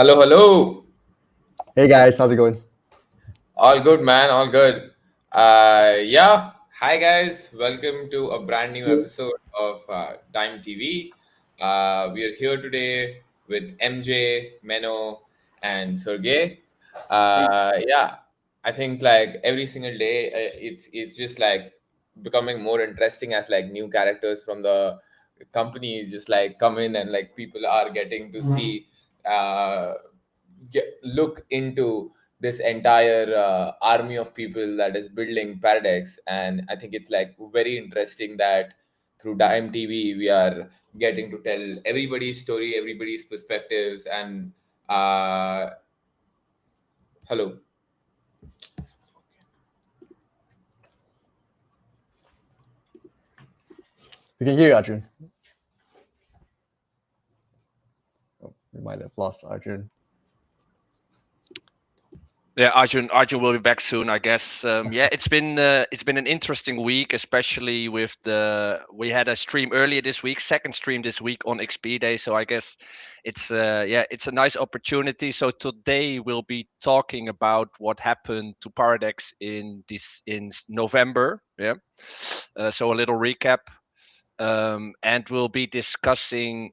Hello, hello. Hey guys, how's it going? All good, man. All good. Yeah. Hi, guys. Welcome to a brand new episode of Time TV. We are here today with MJ, Meno, and Sergey. Yeah, I think like every single day, it's just like becoming more interesting as like new characters from the company just like come in and like people are getting to see uh, look into this entire army of people that is building Paradex. And I think it's like very interesting that through Dime TV we are getting to tell everybody's story, everybody's perspectives, and uh, hello. We can hear you, Arjun. Oh, we might have lost Arjun. Yeah, Arjun will be back soon, I guess. Yeah, it's been an interesting week, especially with we had a stream earlier this week, second stream this week on XP Day. So I guess it's a nice opportunity. So today we'll be talking about what happened to Paradex in November. Yeah, so a little recap, and we'll be discussing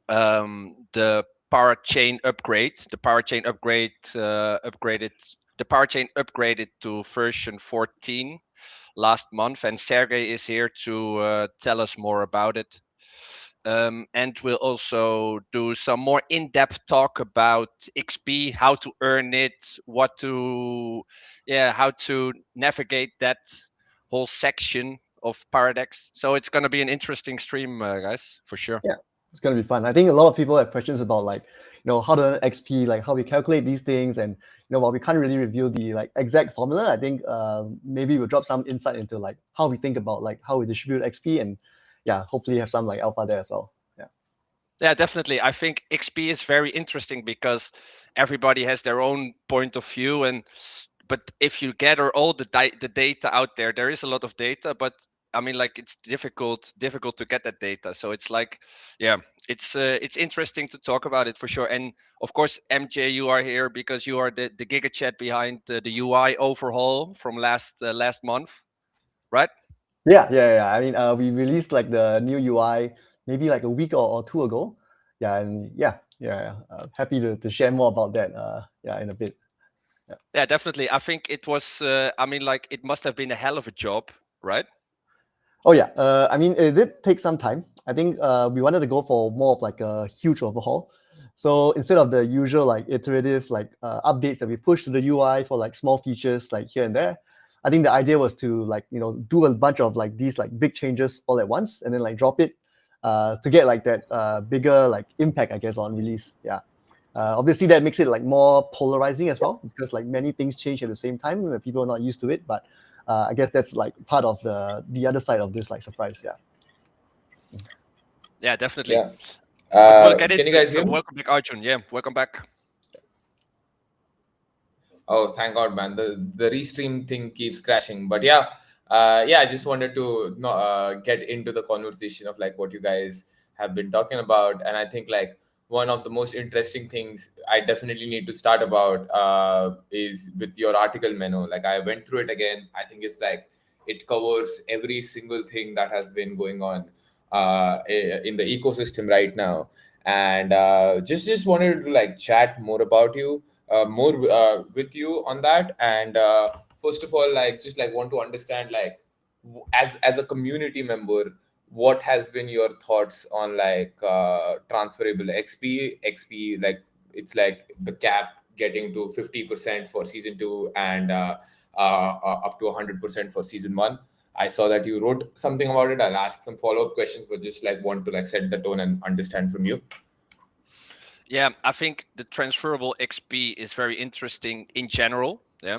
the parachain upgrade. The parachain upgraded to version 14 last month, and Sergey is here to tell us more about it. And we'll also do some more in-depth talk about XP, how to earn it, how to navigate that whole section of Paradex. So it's going to be an interesting stream, guys, for sure. Yeah, it's gonna be fun. I think a lot of people have questions about how to earn XP, like how we calculate these things, and while we can't really reveal the like exact formula, I think maybe we'll drop some insight into like how we think about like how we distribute XP, and yeah, hopefully have some like alpha there as well. Yeah. Yeah, definitely. I think XP is very interesting because everybody has their own point of view, and but if you gather all the data out there, there is a lot of data, but I mean, like it's difficult to get that data. So it's like, yeah, it's interesting to talk about it for sure. And of course, MJ, you are here because you are the Giga Chat behind the UI overhaul from last month, right? Yeah. I mean, we released like the new UI maybe like a week or two ago. Yeah, and yeah. Happy to share more about that. Yeah, in a bit. Yeah. Yeah, definitely. I think it was. I mean, like it must have been a hell of a job, right? Oh yeah, I mean it did take some time. I think we wanted to go for more of like a huge overhaul. So instead of the usual like iterative like updates that we push to the UI for like small features like here and there, I think the idea was to like do a bunch of like these like big changes all at once and then like drop it to get like that bigger like impact I guess on release. Yeah. Obviously, that makes it like more polarizing as well because like many things change at the same time. People are not used to it, but I guess that's like part of the other side of this like surprise. Yeah. Yeah, definitely. Yeah. But we'll get Can into you it. guys hear me? Welcome back, Arjun. Yeah, welcome back. Oh, thank God, man. The restream thing keeps crashing. But yeah, I just wanted to get into the conversation of like what you guys have been talking about, and I think like one of the most interesting things I definitely need to start about is with your article, Meno. Like I went through it again. I think it's like it covers every single thing that has been going on in the ecosystem right now, and just wanted to like chat more with you on that. And first of all, like just like want to understand like as a community member, what has been your thoughts on like transferable xp, like it's like the cap getting to 50% for season 2 and up to 100% for season 1. I saw that you wrote something about it. I'll ask some follow-up questions, but just like want to like set the tone and understand from you. Yeah, I think the transferable XP is very interesting in general. Yeah.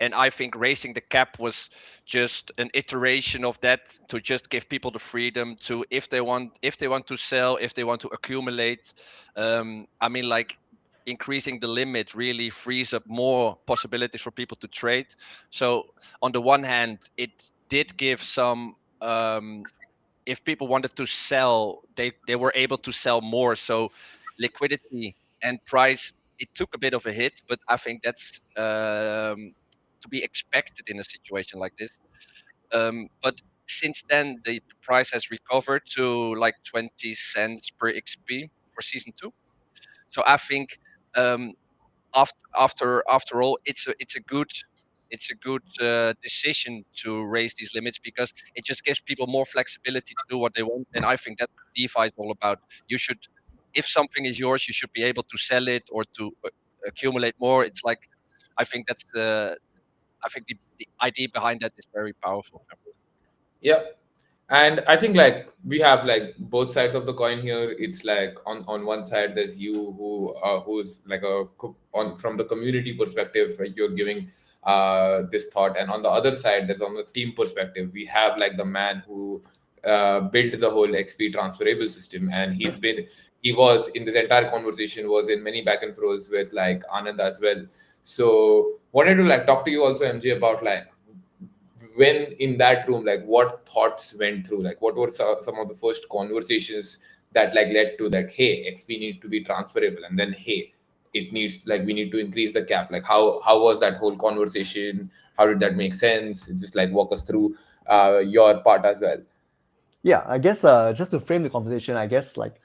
And I think raising the cap was just an iteration of that to just give people the freedom to if they want to sell, if they want to accumulate. I mean, like increasing the limit really frees up more possibilities for people to trade. So on the one hand, it did give some if people wanted to sell, they were able to sell more. So liquidity and price, it took a bit of a hit, but I think that's to be expected in a situation like this. But since then, the price has recovered to like 20 cents per XP for season two. So I think um, after all, it's a good decision to raise these limits because it just gives people more flexibility to do what they want. And I think that's what DeFi is all about. You should, if something is yours, you should be able to sell it or to accumulate more. It's like I think that's I think the idea behind that is very powerful. Yeah. And I think like we have like both sides of the coin here. It's like on one side there's you who's like on from the community perspective, like you're giving this thought, and on the other side there's on the team perspective we have like the man who built the whole XP transferable system, and he was in this entire conversation was in many back and forths with like Anand as well. So wanted to like talk to you also, MJ, about like when in that room, like what thoughts went through, like what were some of the first conversations that like led to that, hey, XP need to be transferable, and then hey, it needs like we need to increase the cap. Like how was that whole conversation? How did that make sense? Just like walk us through your part as well. Yeah, I guess just to frame the conversation, I guess like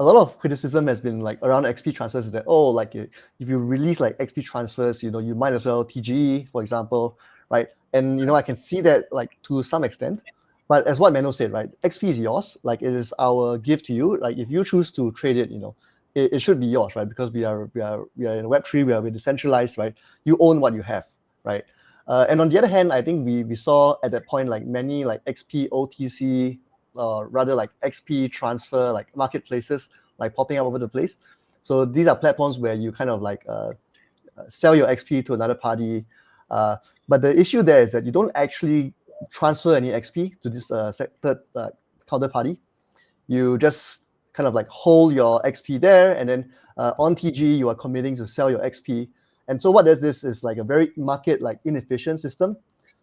a lot of criticism has been like around XP transfers is that, oh, like if you release like XP transfers, you might as well TGE, for example, right? And I can see that like to some extent, but as what Menno said, right, XP is yours, like it is our gift to you. Like if you choose to trade it, it should be yours, right? Because we are in Web3, we're decentralized, right? You own what you have, right? And on the other hand, I think we saw at that point like many like XP OTC, rather like XP transfer like marketplaces like popping up over the place. So these are platforms where you kind of like sell your XP to another party. Uh, but the issue there is that you don't actually transfer any XP to this third counterparty. You just kind of like hold your XP there, and then on TG you are committing to sell your XP. And so what does this is like a very market like inefficient system.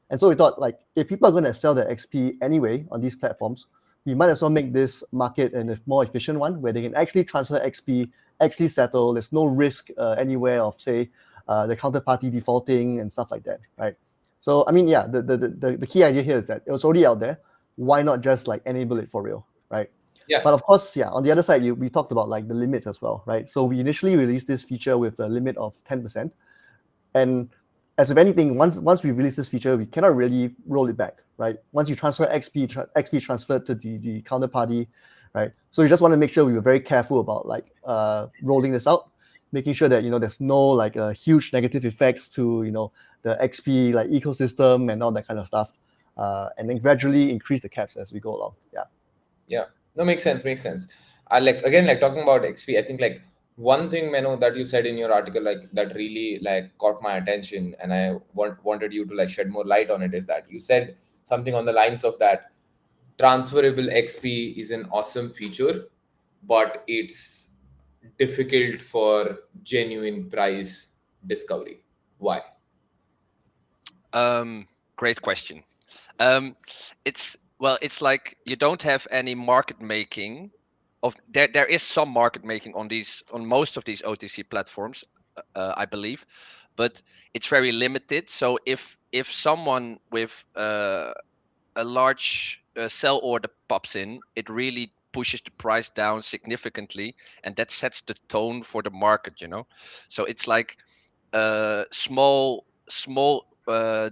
And so we thought like if people are going to sell their XP anyway on these platforms, we might as well make this market a more efficient one where they can actually transfer XP, actually settle. There's no risk anywhere of say the counterparty defaulting and stuff like that, right? So I mean, yeah, the key idea here is that it was already out there. Why not just like enable it for real, right? Yeah. But of course, yeah, on the other side, we talked about like the limits as well, right? So we initially released this feature with a limit of 10%. And as with anything, once we release this feature, we cannot really roll it back, right? Once you transfer XP transferred to the counterparty, right? So we just want to make sure we were very careful about like rolling this out, making sure that there's no like huge negative effects to the XP like ecosystem and all that kind of stuff, and then gradually increase the caps as we go along. Yeah. Yeah, no, makes sense, makes sense. Like again, like talking about XP, I think like one thing, Meno, that you said in your article, like that really like caught my attention, and I wanted you to like shed more light on it. Is that you said something on the lines of that transferable XP is an awesome feature, but it's difficult for genuine price discovery. Why? Great question. Um, it's well, it's like you don't have any market making of there. There is some market making on most of these OTC platforms, I believe, but it's very limited. So if someone with a large sell order pops in, it really pushes the price down significantly, and that sets the tone for the market. So it's like small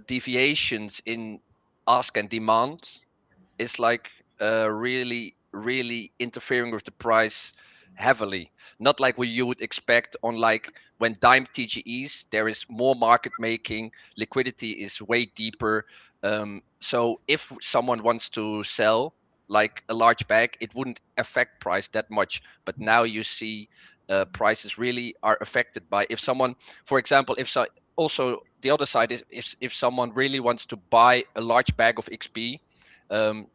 deviations in ask and demand is like really interfering with the price heavily. Not like what you would expect on like when dime TGEs, there is more market making, liquidity is way deeper. So if someone wants to sell like a large bag, it wouldn't affect price that much. But now you see prices really are affected by if someone, for example, if so, also the other side is if someone really wants to buy a large bag of XP,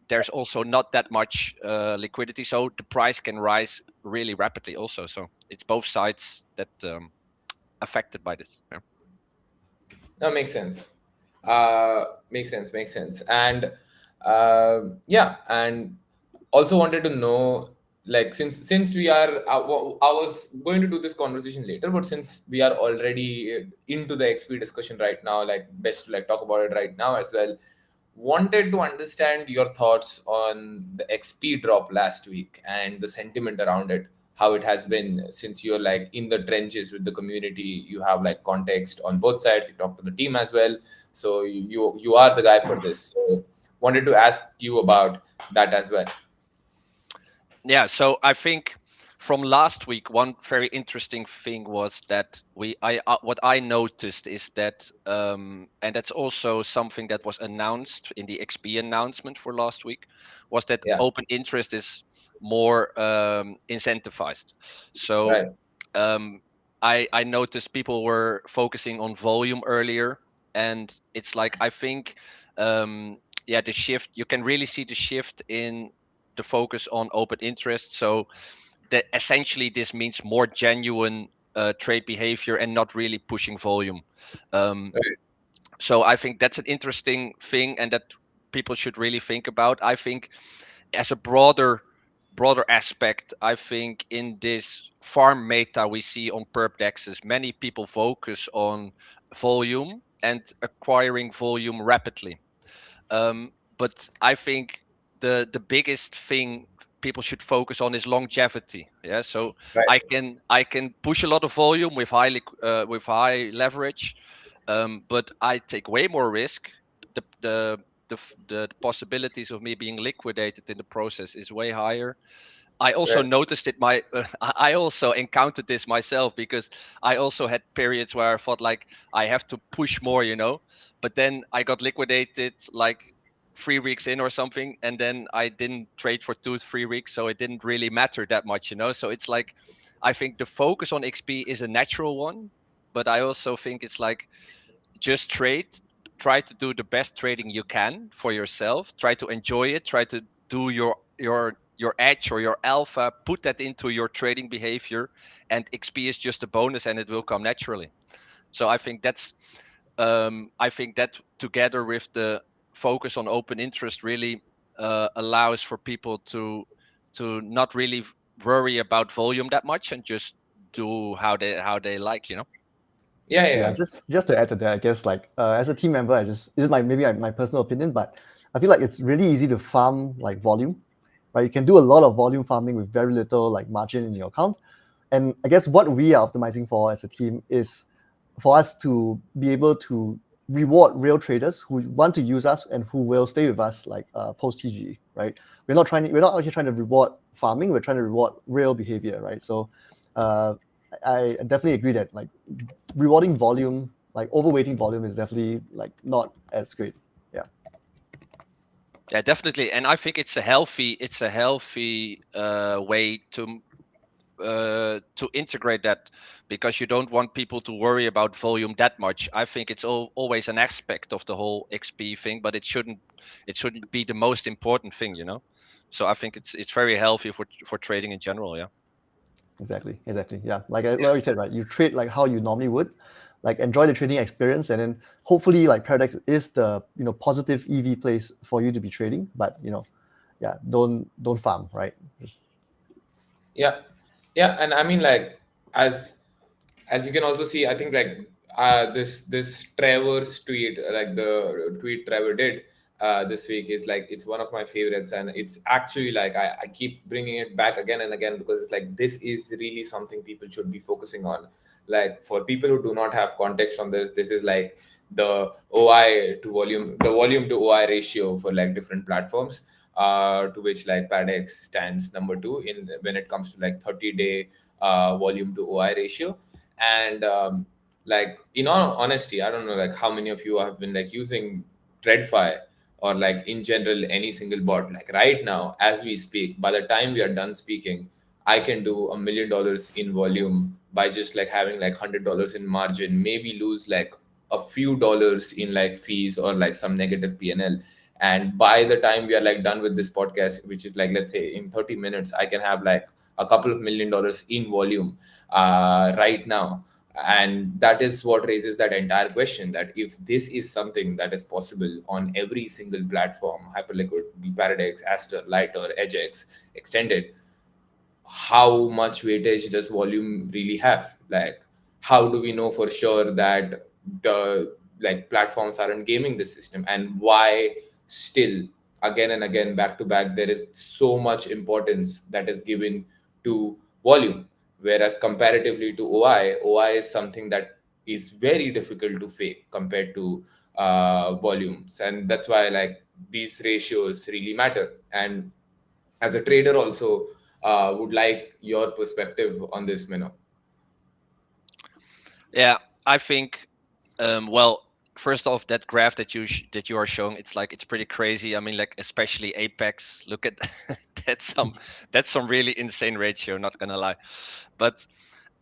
there's also not that much liquidity, so the price can rise really rapidly also. So it's both sides that affected by this. Yeah. That makes sense. Makes sense. Makes sense. And yeah, and also wanted to know like since we are I was going to do this conversation later, but since we are already into the XP discussion right now, like best to like talk about it right now as well. Wanted to understand your thoughts on the XP drop last week and the sentiment around it, how it has been since you're like in the trenches with the community. You have like context on both sides. You talk to the team as well, so you are the guy for this. So wanted to ask you about that as well. Yeah, so I think from last week, one very interesting thing was that what I noticed is that, and that's also something that was announced in the XP announcement for last week, was that Yeah, open interest is more incentivized. So right, um, I noticed people were focusing on volume earlier, and it's like I think yeah, the shift, you can really see the shift in the focus on open interest. So that essentially this means more genuine trade behavior and not really pushing volume. Um, right, so I think that's an interesting thing, and that people should really think about. I think as a broader aspect, I think in this farm meta we see on Perpdexes, many people focus on volume and acquiring volume rapidly. But I think the biggest thing people should focus on is longevity. Yeah, so right, I can push a lot of volume with with high leverage, but I take way more risk. The possibilities of me being liquidated in the process is way higher. I also right. noticed it. I also encountered this myself, because I also had periods where I thought like I have to push more, but then I got liquidated like 3 weeks in or something, and then I didn't trade for 2 3 weeks, so it didn't really matter that much. So it's like I think the focus on XP is a natural one, but I also think it's like just trade, try to do the best trading you can for yourself, try to enjoy it, try to do your edge or your alpha, put that into your trading behavior, and XP is just a bonus and it will come naturally. So I think that together with the focus on open interest really allows for people to not really worry about volume that much and just do how they like. Yeah, yeah, Yeah, yeah. just to add to that, I guess like as a team member, I just this is like maybe my personal opinion, but I feel like it's really easy to farm like volume, right? You can do a lot of volume farming with very little like margin in your account. And I guess what we are optimizing for as a team is for us to be able to reward real traders who want to use us and who will stay with us like post TGE, right? We're not actually trying to reward farming, we're trying to reward real behavior, right? So uh, I definitely agree that like rewarding volume, like overweighting volume is definitely like not as great. Yeah, Yeah, definitely, and I think it's a healthy way to integrate that, because you don't want people to worry about volume that much. I think it's always an aspect of the whole XP thing, but it shouldn't be the most important thing. So I think it's very healthy for trading in general. Yeah. exactly. Yeah, like you said, right? You trade like how you normally would, like enjoy the trading experience, and then hopefully like Paradex is the positive EV place for you to be trading. But yeah, don't farm, right? Just, Yeah, yeah, and I mean like as you can also see, I think like this Trevor's tweet, like the tweet Trevor did this week is like it's one of my favorites, and it's actually like I keep bringing it back again and again because it's like this is really something people should be focusing on. Like for people who do not have context on this is like the OI to volume, the volume to OI ratio for like different platforms. To which like Paradex stands number two in when it comes to like 30-day volume to OI ratio. And like in all honesty, I don't know like how many of you have been like using TradFi or like in general any single bot. Like right now as we speak, by the time we are done speaking, I can do $1 million in volume by just like having like $100 in margin, maybe lose like a few dollars in like fees or like some negative PNL. And by the time we are like done with this podcast, which is like let's say in 30 minutes, I can have like a couple of $1 million in volume right now. And that is what raises that entire question, that if this is something that is possible on every single platform, Hyperliquid, Paradex, Aster, Lighter, Edgex, Extended, how much weightage does volume really have? Like, how do we know for sure that the like platforms aren't gaming the system, and why still again and again back to back there is so much importance that is given to volume, whereas comparatively to oi is something that is very difficult to fake compared to volumes. And that's why like these ratios really matter. And as a trader also, would like your perspective on this, Mino. Yeah, I think, well, first off, that graph that you are showing, it's pretty crazy. I mean, like especially Apex. Look at that's some really insane ratio. Not gonna lie, but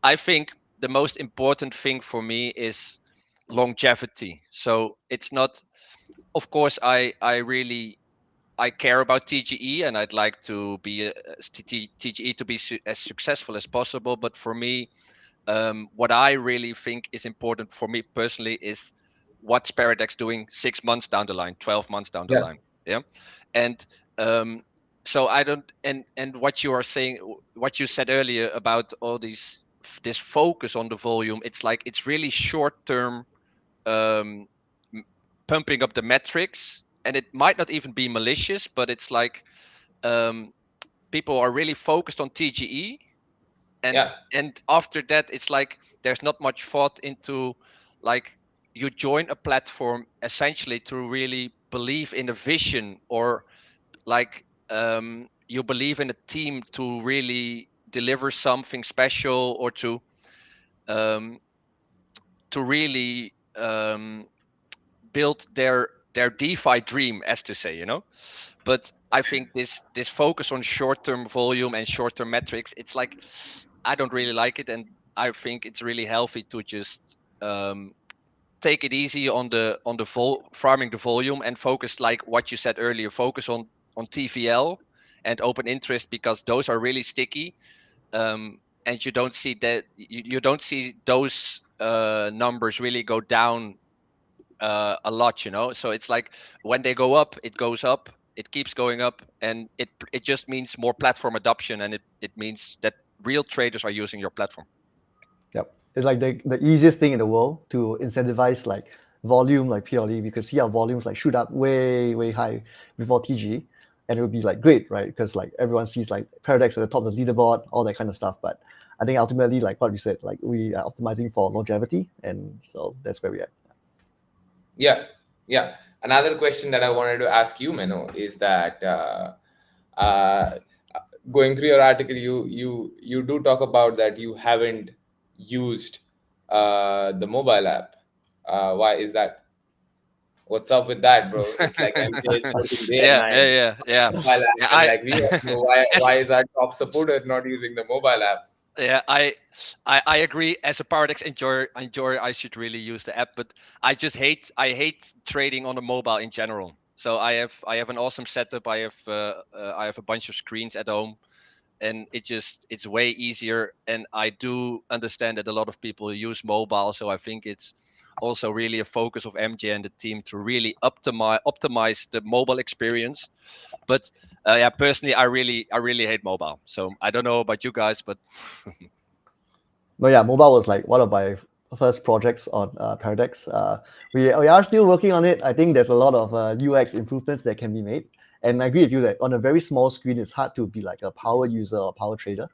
I think the most important thing for me is longevity. So it's not, of course, I care about TGE and I'd like to be TGE to be as successful as possible. But for me, what I really think is important for me personally is what's Paradex doing 6 months down the line, 12 months down the Yeah, line. Yeah. And um, so I don't, and what you are saying, what you said earlier about all this focus on the volume, it's like it's really short term, um, pumping up the metrics, and it might not even be malicious, but it's like, um, people are really focused on TGE, and yeah, after that it's like there's not much thought into, like, you join a platform essentially to really believe in a vision, or like, you believe in a team to really deliver something special, or um, to really, build their DeFi dream, as to say, But I think this focus on short-term volume and short-term metrics, it's like I don't really like it, and I think it's really healthy to just, take it easy on farming the volume, and focus, like what you said earlier, focus on TVL and open interest, because those are really sticky, and you don't see those numbers really go down a lot, so it's like when they go up, it goes up, it keeps going up, and it just means more platform adoption, and it means that real traders are using your platform. Yep. It's like the easiest thing in the world to incentivize like volume like purely because see our volumes like shoot up way, way high before TG. And it would be like great, right? Because like everyone sees like Paradex at the top of the leaderboard, all that kind of stuff. But I think ultimately, like what we said, like we are optimizing for longevity. And so that's where we are. yeah, yeah. Another question that I wanted to ask you, Meno, is that uh, going through your article, you do talk about that you haven't used the mobile app. Why is that? What's up with that, bro? It's like MJ is working day and Yeah, night yeah, yeah, yeah. mobile app, Yeah, and like we want to know as why is our top supporter not using the mobile app? Yeah, I agree. As a Paradex enjoyer, I should really use the app, but I hate trading on the mobile in general. So I have an awesome setup. I have a bunch of screens at home, and it's way easier. And I do understand that a lot of people use mobile, so I think it's also really a focus of MJ and the team to really optimize the mobile experience. But yeah, personally, I really hate mobile. So I don't know about you guys, but No, yeah, mobile was like one of my first projects on Paradex. We are still working on it. I think there's a lot of UX improvements that can be made. And I agree with you that on a very small screen, it's hard to be like a power user or power trader.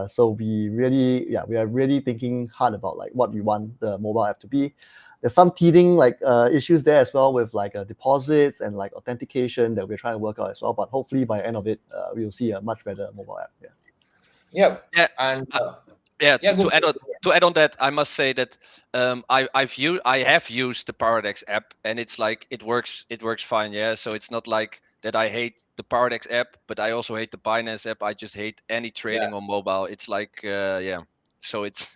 So we are really thinking hard about like what we want the mobile app to be. There's some teething like issues there as well with like deposits and like authentication that we're trying to work out as well. But hopefully by the end of it, we'll see a much better mobile app. Yeah. Yeah, yeah, and yeah. yeah, To go. add on that, I must say that, I have used the Paradex app, and it's like it works fine. Yeah, so it's not like that I hate the Paradex app, but I also hate the Binance app. I just hate any Yeah, trading on mobile. It's like, yeah. So it's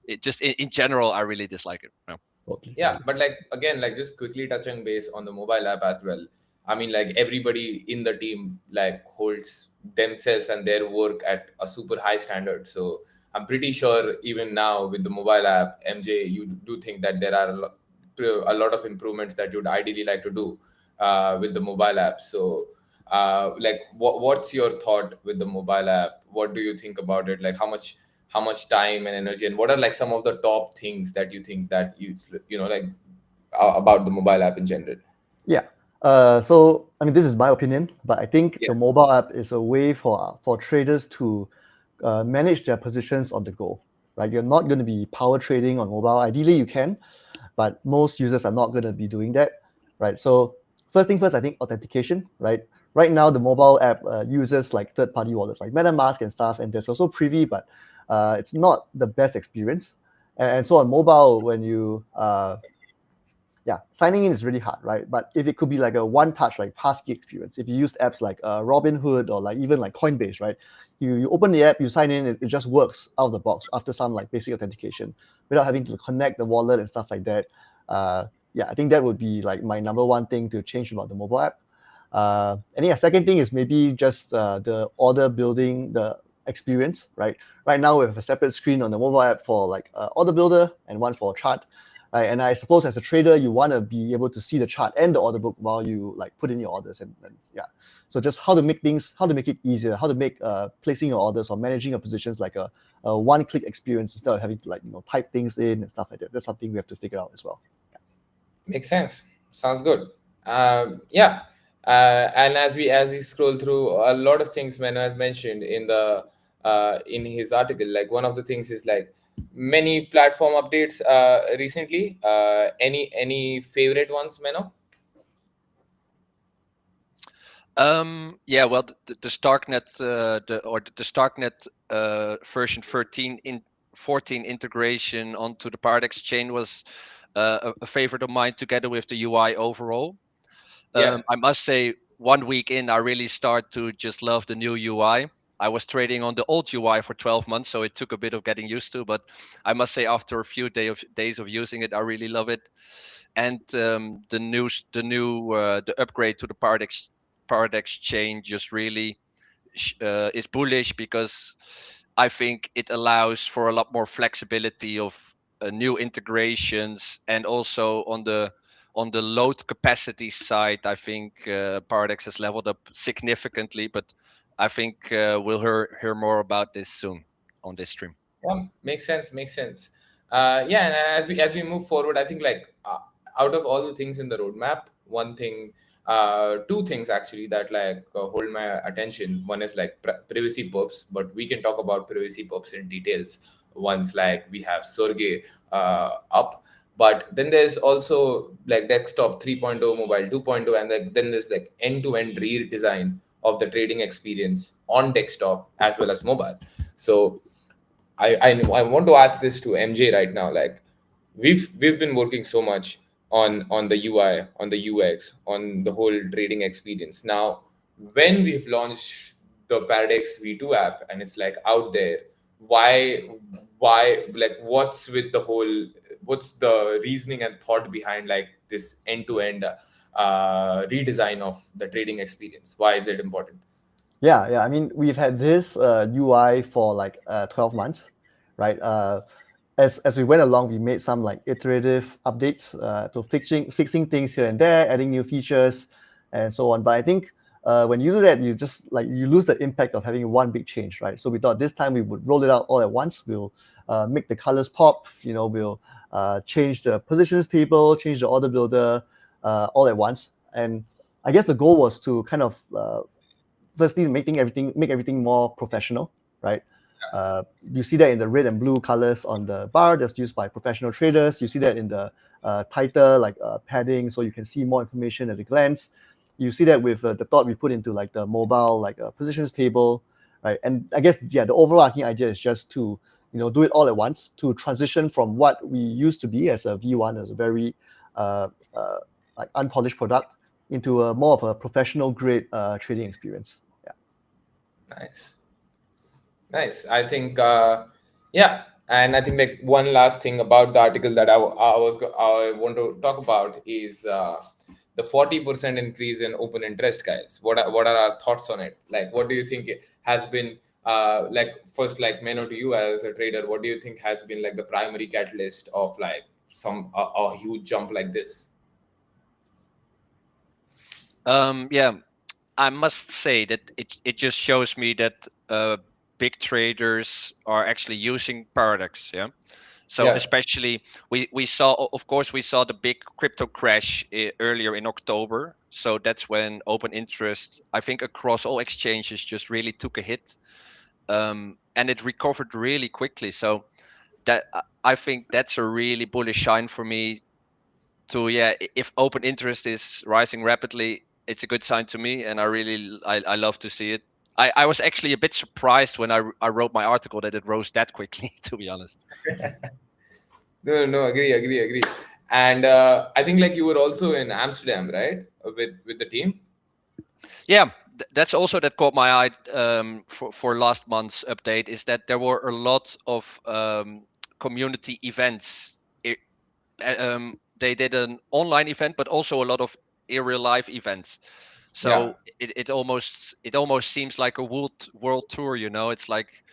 it just in general, I really dislike it. Yeah. Totally, yeah, totally. but like again, like just quickly touching base on the mobile app as well. I mean, like everybody in the team like holds themselves and their work at a super high standard. So I'm pretty sure even now with the mobile app, MJ, you do think that there are a lot of improvements that you'd ideally like to do with the mobile app. So Like what's your thought with the mobile app? What do you think about it? Like how much time and energy, and what are like some of the top things that you think that you know like about the mobile app in general? Yeah. So I mean, this is my opinion, but I think Yeah. the mobile app is a way for traders to manage their positions on the go. Right, you're not going to be power trading on mobile. Ideally, you can, but most users are not going to be doing that. Right. So first thing first, I think authentication. Right. Right now, the mobile app uses like third-party wallets like MetaMask and stuff, and there's also Privy, but it's not the best experience. And so on mobile, when you yeah, signing in is really hard, right? But if it could be like a one-touch, like passkey experience, if you use apps like Robinhood or like even like Coinbase, right? You open the app, you sign in, it just works out of the box after some like basic authentication without having to connect the wallet and stuff like that. Yeah, I think that would be like my number one thing to change about the mobile app. And yeah, second thing is maybe just the order building, the experience, right? Right now we have a separate screen on the mobile app for like order builder and one for chart. Right? And I suppose as a trader, you want to be able to see the chart and the order book while you like put in your orders and yeah. So just how to make things, how to make it easier, how to make placing your orders or managing your positions like a one-click experience instead of having to like type things in and stuff like that. That's something we have to figure out as well. Makes sense. Sounds good. Yeah. And as we scroll through, a lot of things Mano has mentioned in his article, like one of the things is like many platform updates recently. Any favorite ones, Mano? Yeah, well, the Starknet, the Starknet version 14 integration onto the Paradex chain was a favorite of mine, together with the UI overall. Yeah. I must say, 1 week in, I really start to just love the new UI. I was trading on the old UI for 12 months, so it took a bit of getting used to. But I must say, after a few days of using it, I really love it. And the upgrade to the Paradex chain just really is bullish, because I think it allows for a lot more flexibility of new integrations, and also on the load capacity side, I think Paradex has leveled up significantly. But I think we'll hear more about this soon on this stream. Yeah, makes sense. Makes sense. Yeah, and as we move forward, I think like out of all the things in the roadmap, one thing, two things actually that like hold my attention. One is like privacy perps, but we can talk about privacy perps in details once like we have Sorge up. But then there's also like desktop 3.0, mobile 2.0, and like, then there's like end-to-end redesign of the trading experience on desktop as well as mobile. So I want to ask this to MJ right now. Like we've been working so much on the UI, on the UX, on the whole trading experience. Now, when we've launched the Paradex V2 app and it's like out there, why like what's the reasoning and thought behind like this end-to-end redesign of the trading experience? Why is it important? Yeah. I mean, we've had this UI for like 12 months, right? As we went along, we made some like iterative updates to fixing things here and there, adding new features, and so on. But I think when you do that, you just like you lose the impact of having one big change, right? So we thought this time we would roll it out all at once. We'll make the colors pop. We'll change the positions table, change the order builder all at once. And I guess the goal was to kind of firstly make everything more professional, right? You see that in the red and blue colors on the bar that's used by professional traders. You see that in the tighter like padding, so you can see more information at a glance. You see that with the thought we put into like the mobile like positions table, right? And I guess the overarching idea is just to do it all at once, to transition from what we used to be as a V1, as a very uh, uh, like unpolished product, into a more of a professional grade trading experience. Yeah. Nice. Nice. I think, yeah. And I think like one last thing about the article that I want to talk about is the 40% increase in open interest, guys. What are our thoughts on it? Like, what do you think it has been? Like first, like Meno, to you as a trader, what do you think has been like the primary catalyst of like a huge jump like this? Yeah, I must say that it just shows me that big traders are actually using Paradex. Yeah. So Yeah, especially we saw, of course, we saw the big crypto crash earlier in October. So that's when open interest, I think, across all exchanges just really took a hit, and it recovered really quickly. So that I think that's a really bullish sign for me. To yeah, if open interest is rising rapidly, it's a good sign to me, and I love to see it. I was actually a bit surprised when I wrote my article that it rose that quickly. To be honest. no, no, agree. And I think like you were also in Amsterdam, right, with the team. Yeah, that's also that caught my eye for last month's update, is that there were a lot of community events. They did an online event, but also a lot of in real life events. Yeah, So it almost seems like a world tour. It's like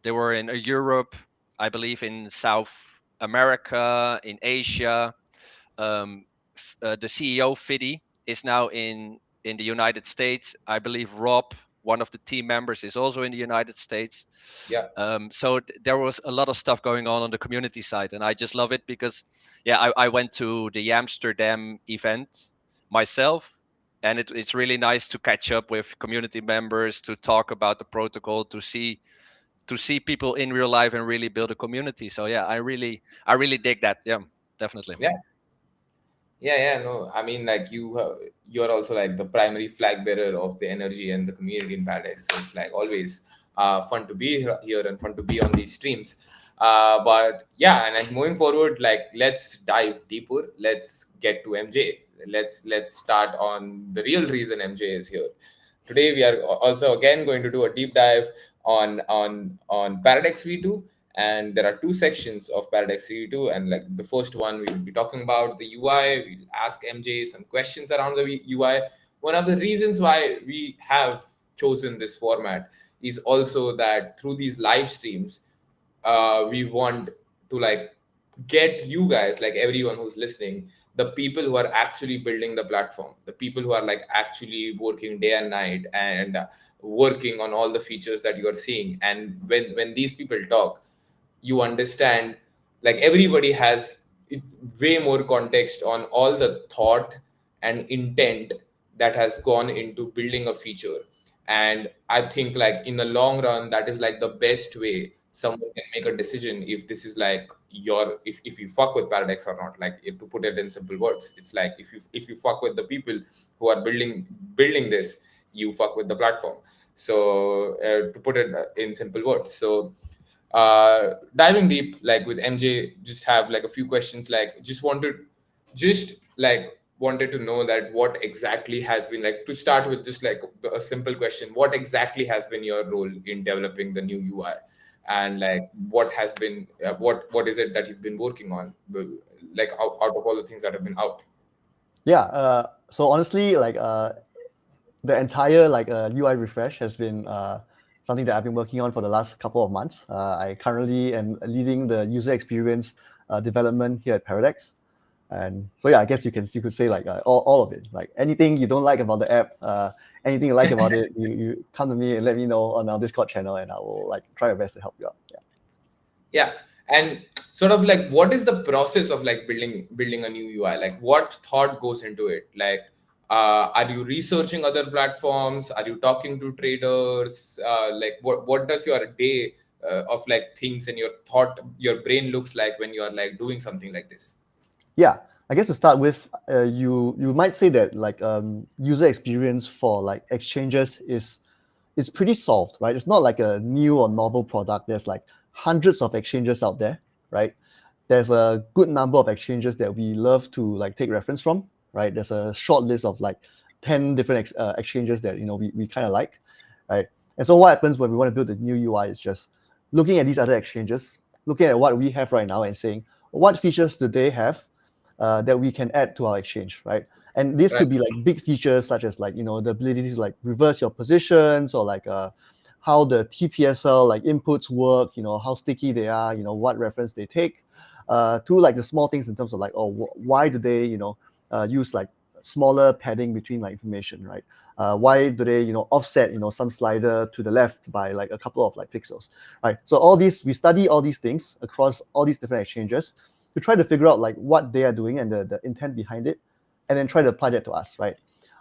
they were in Europe, I believe, in South America, in Asia. The CEO Fiddy is now in the United States. I believe Rob, one of the team members, is also in the United States. yeah, So there was a lot of stuff going on the community side, and I just love it because, yeah, I went to the Amsterdam event myself, and it's really nice to catch up with community members, to talk about the protocol, to see people in real life and really build a community. So yeah, I really dig that. Yeah, definitely. yeah. Yeah, no, I mean, like you are also like the primary flag bearer of the energy and the community in Paradise. So it's like always fun to be here and fun to be on these streams. But yeah, and then moving forward, like let's dive deeper. Let's get to MJ. Let's start on the real reason MJ is here. Today we are also again going to do a deep dive on Paradex V2, and there are two sections of Paradex V2. And like the first one, we will be talking about the UI. We'll ask MJ some questions around the UI. One of the reasons why we have chosen this format is also that through these live streams, we want to like get you guys, like everyone who's listening, the people who are actually building the platform, the people who are like actually working day and night and working on all the features that you are seeing. And when these people talk, you understand like everybody has way more context on all the thought and intent that has gone into building a feature. And I think like in the long run, that is like the best way someone can make a decision if this is like if you fuck with Paradex or not. Like to put it in simple words, it's like if you fuck with the people who are building this, you fuck with the platform. So to put it in simple words. So diving deep, like with MJ, just have like a few questions. Like just wanted to know that what exactly has been, like, to start with, just like a simple question: what exactly has been your role in developing the new UI, and like what has been what is it that you've been working on, like out of all the things that have been out? Yeah. So honestly, like the entire like UI refresh has been something that I've been working on for the last couple of months. I currently am leading the user experience development here at Paradex. And so yeah, I guess you could say like all of it. Like anything you don't like about the app, anything you like about it, you come to me and let me know on our Discord channel, and I will like try my best to help you out. Yeah. Yeah. And sort of like what is the process of like building a new UI? Like what thought goes into it? Like are you researching other platforms? Are you talking to traders? Like what does your day of like things and your brain looks like when you are like doing something like this? Yeah, I guess to start with, you might say that like user experience for like exchanges is pretty solved, right? It's not like a new or novel product. There's like hundreds of exchanges out there, right? There's a good number of exchanges that we love to like take reference from, right? There's a short list of like 10 different exchanges that we kind of like, right? And so what happens when we want to build a new UI is just looking at these other exchanges, looking at what we have right now and saying, what features do they have that we can add to our exchange, right? And this Right. could be like big features such as like the ability to like reverse your positions, or like how the TPSL like inputs work, how sticky they are, what reference they take, to like the small things in terms of like, oh, why do they use like smaller padding between like information, right? Why do they offset some slider to the left by like a couple of like pixels, right? So all these, we study all these things across all these different exchanges to try to figure out like what they are doing and the intent behind it, and then try to apply that to us, right?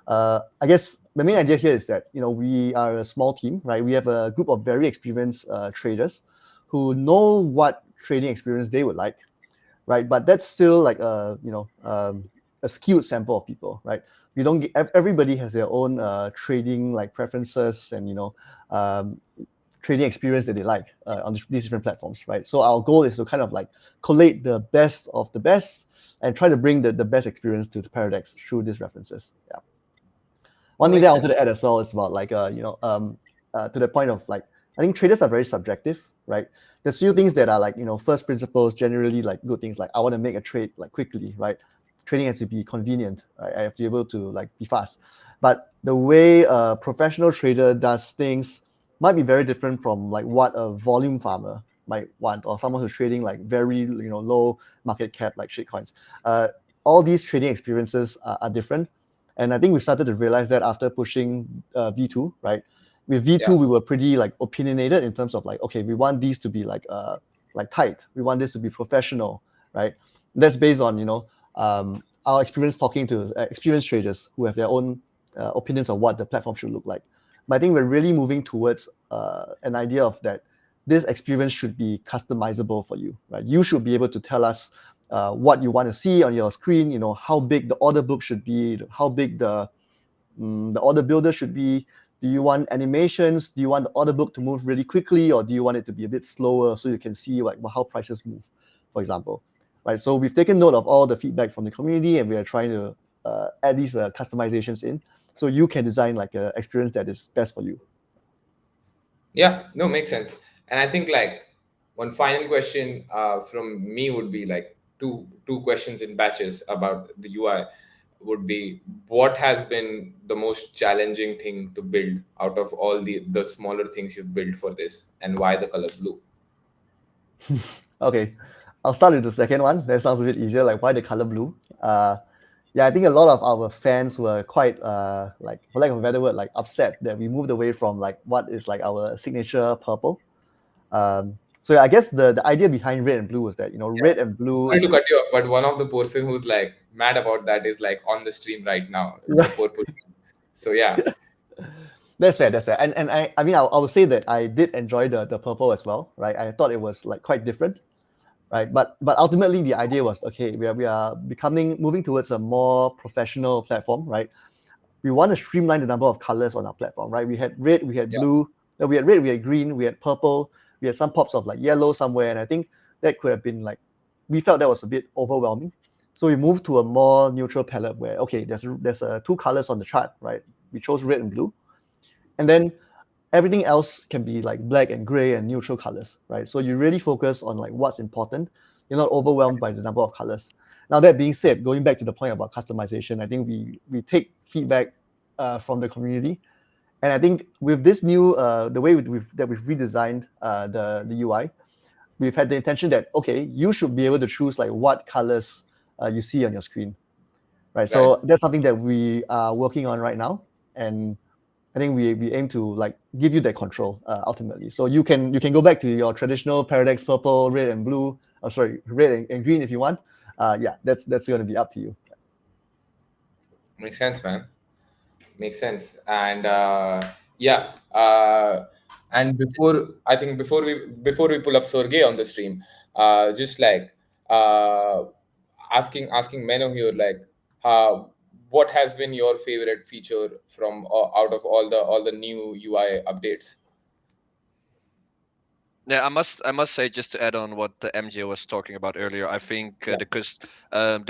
I guess the main idea here is that we are a small team, right? We have a group of very experienced traders who know what trading experience they would like, right? But that's still like a skewed sample of people, right? We don't get, everybody has their own trading like preferences and um, trading experience that they like on these different platforms, right? So our goal is to kind of like collate the best of the best and try to bring the best experience to the Paradex through these references. Yeah. Oh, One thing that makes I sense. wanted to add as well is about like to the point of like, I think traders are very subjective, right? There's few things that are like first principles, generally like good things, like I want to make a trade like quickly, right? Trading has to be convenient, right? I have to be able to like be fast. But the way a professional trader does things might be very different from like what a volume farmer might want, or someone who's trading like very low market cap like shitcoins. All these trading experiences are different, and I think we started to realize that after pushing V2, right? With V2, Yeah. we were pretty like opinionated in terms of like, okay, we want these to be like tight. We want this to be professional, right? That's based on our experience talking to experienced traders who have their own opinions on what the platform should look like. But I think we're really moving towards an idea of that this experience should be customizable for you, right? You should be able to tell us what you want to see on your screen, how big the order book should be, how big the order builder should be. Do you want animations? Do you want the order book to move really quickly, or do you want it to be a bit slower so you can see like how prices move, for example, right? So we've taken note of all the feedback from the community, and we are trying to add these customizations in, so you can design like an experience that is best for you. Yeah, no, makes sense. And I think like one final question from me would be like two questions in batches about the UI would be, what has been the most challenging thing to build out of all the smaller things you've built for this, and why the color blue? Okay, I'll start with the second one. That sounds a bit easier. Like, why the color blue? Yeah, I think a lot of our fans were quite, like, for lack of a better word, like upset that we moved away from like what is like our signature purple. So yeah, I guess the idea behind red and blue was that red and blue. Sorry to cut you off, but one of the person who's like mad about that is like on the stream right now, the Right. purple. So yeah, That's fair. That's fair. And I mean, I would say that I did enjoy the purple as well, right? I thought it was like quite different, right? But ultimately, the idea was okay. We are moving towards a more professional platform, right? We want to streamline the number of colors on our platform, right? We had red, we had yeah, blue, we had red, we had green, we had purple, we had some pops of like yellow somewhere, and I think that could have been like, we felt that was a bit overwhelming. So we moved to a more neutral palette where okay, there's two colors on the chart, right? We chose red and blue, and then everything else can be like black and gray and neutral colors, right? So you really focus on like what's important. You're not overwhelmed by the number of colors. Now that being said, going back to the point about customization, I think we take feedback from the community, and I think with this new the way we've redesigned the UI, we've had the intention that okay, you should be able to choose like what colors you see on your screen, right? right. So that's something that we are working on right now, and I think we aim to like give you that control ultimately. So you can go back to your traditional Paradex purple, red and blue. Oh, sorry, red and green if you want. Yeah, that's going to be up to you. Makes sense, man. Makes sense. And yeah, and before I think before we pull up Sergey on the stream, just like uh, asking Menno here, like, uh, what has been your favorite feature from out of all the new UI updates? Yeah, I must say, just to add on what the MJ was talking about earlier, I think Yeah, the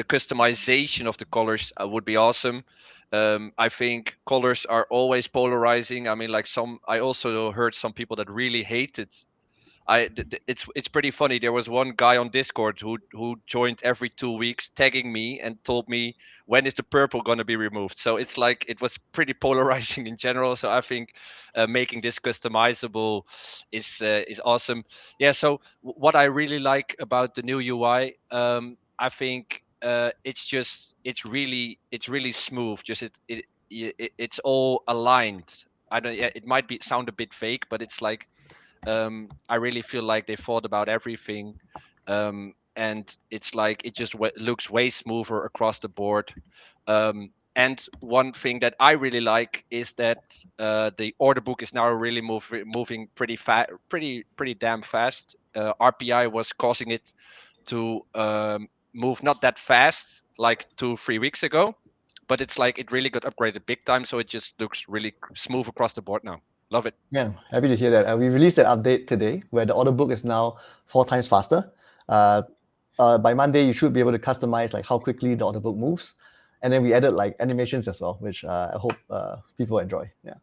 customization of the colors would be awesome. I think colors are always polarizing. I mean, like I also heard some people that really hated. It's pretty funny. There was one guy on Discord who joined every 2 weeks, tagging me and told me when is the purple gonna be removed. So it's like it was pretty polarizing in general. So I think making this customizable is awesome. Yeah. So what I really like about the new UI, I think it's really smooth. Just it's all aligned. I don't. Yeah, it might be sound a bit fake, but it's like I really feel like they thought about everything, and it's like it just looks way smoother across the board. And one thing that I really like is that the order book is now really moving pretty fast, pretty damn fast. RPI was causing it to move not that fast like 2 3 weeks ago, but it's like it really got upgraded big time, so it just looks really smooth across the board now. Love it. Yeah, happy to hear that. We released that update today where the order book is now 4 times faster. Uh, by Monday, you should be able to customize like how quickly the order book moves. And then we added like animations as well, which I hope people enjoy. Yeah.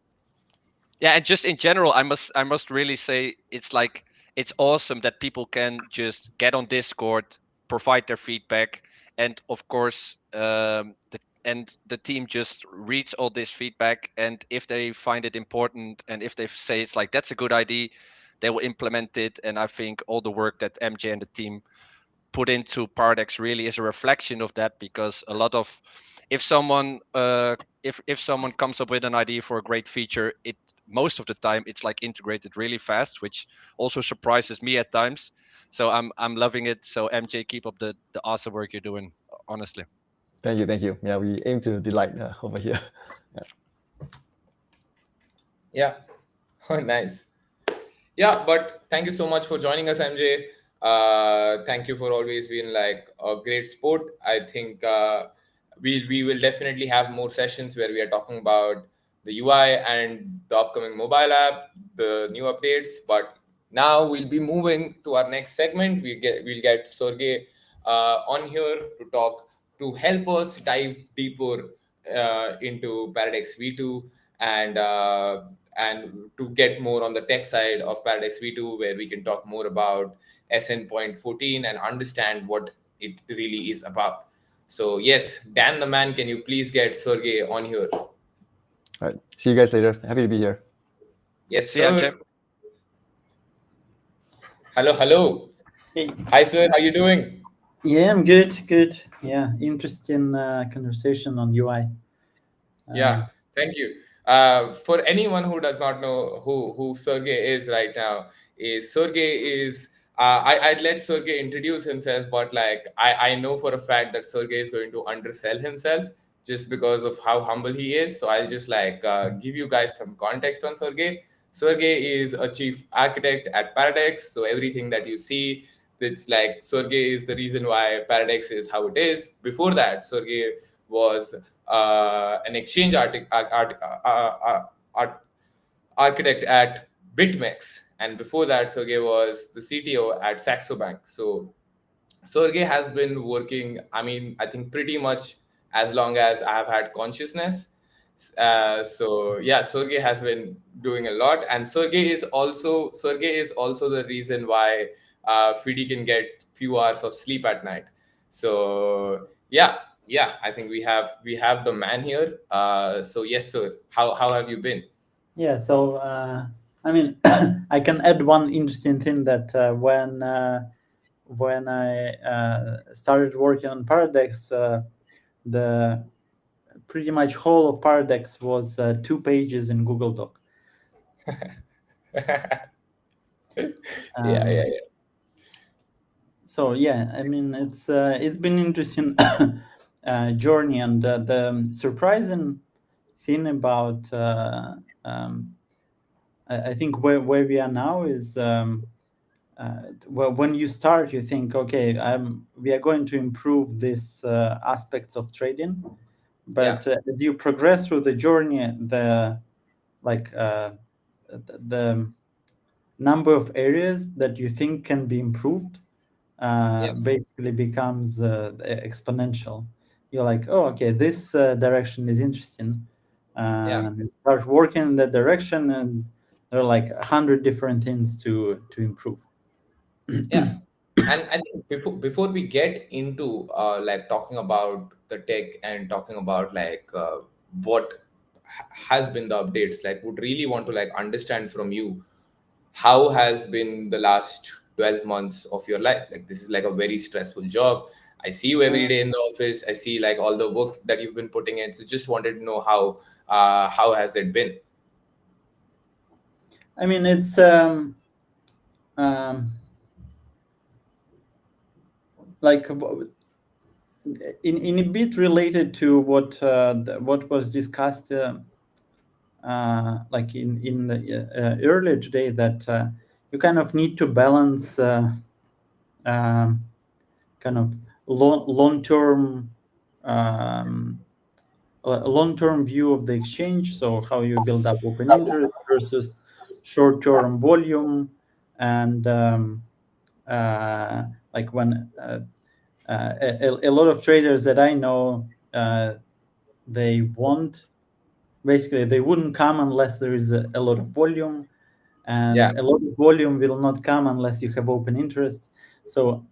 Yeah, and just in general, I must really say it's like it's awesome that people can just get on Discord, provide their feedback, and of course the team just reads all this feedback, and if they find it important and if they say it's like that's a good idea, they will implement it. And I think all the work that MJ and the team put into Paradex really is a reflection of that, because a lot of if someone if someone comes up with an idea for a great feature, it most of the time it's like integrated really fast, which also surprises me at times. So I'm loving it. So MJ, keep up the awesome work you're doing, honestly. Thank you. Thank you. Yeah, we aim to delight over here. Yeah. Oh, nice. Yeah, but thank you so much for joining us, MJ. Thank you for always being like a great sport. I think we will definitely have more sessions where we are talking about the UI and the upcoming mobile app, the new updates. But now we'll be moving to our next segment. We'll get Sergey on here to talk, to help us dive deeper into Paradex V2, and to get more on the tech side of Paradex V2, where we can talk more about SN.14 and understand what it really is about. So yes, Dan the man, can you please get Sergey on here? All right. See you guys later. Happy to be here. Yes, See you, MJ. sir. Hello, hello. Hey, Hi, sir. How you doing? yeah, I'm good, good. Yeah, interesting conversation on UI. Yeah, thank you. For anyone who does not know who Sergey is right now, is Sergey is I'd let Sergey introduce himself, but like I know for a fact that Sergey is going to undersell himself just because of how humble he is. So I'll just like give you guys some context on Sergey. Sergey is a chief architect at Paradex. So everything that you see, it's like Sergey is the reason why Paradex is how it is. Before that, Sergey was an exchange architect at BitMEX, and before that, Sergey was the CTO at Saxo Bank. So Sergey has been working, I mean, I think pretty much as long as I have had consciousness. So yeah, Sergey has been doing a lot, and Sergey is also the reason why Fidi can get few hours of sleep at night. So yeah, I think we have the man here. So yes, sir. How have you been? Yeah, so I mean, I can add one interesting thing that when I started working on Paradex, the pretty much whole of Paradex was 2 pages in Google Doc. Yeah. So yeah, I mean it's been interesting journey, and the surprising thing about I think where we are now is well, when you start, you think, okay, we are going to improve these aspects of trading, but as you progress through the journey, the the number of areas that you think can be improved basically becomes exponential. You're like, oh, okay, this direction is interesting. You start working in that direction, and there are like 100 different things to improve. Yeah. And I think before we get into like talking about the tech and talking about like what has been the updates, like would really want to like understand from you how has been the last 12 months of your life. Like this is like a very stressful job. I see you every day in the office. I see like all the work that you've been putting in. So just wanted to know how has it been? I mean, it's like in a bit related to what was discussed like in the earlier today, that you kind of need to balance kind of long-term long-term view of the exchange. So how you build up open interest versus short-term volume, and like when a lot of traders that I know, they want, basically they wouldn't come unless there is a lot of volume, Yeah, and a lot of volume will not come unless you have open interest. So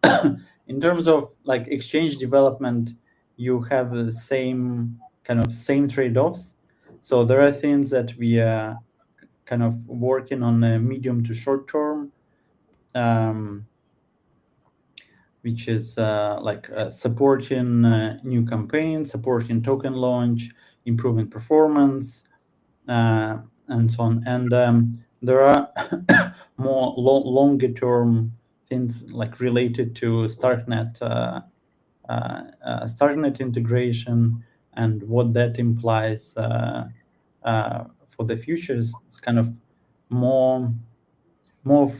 in terms of like exchange development, you have the same trade-offs. So there are things that we are kind of working on a medium to short term, which is like supporting new campaigns, supporting token launch, improving performance, and so on. And there are more longer term things like related to Starknet integration and what that implies for the futures. It's kind of more of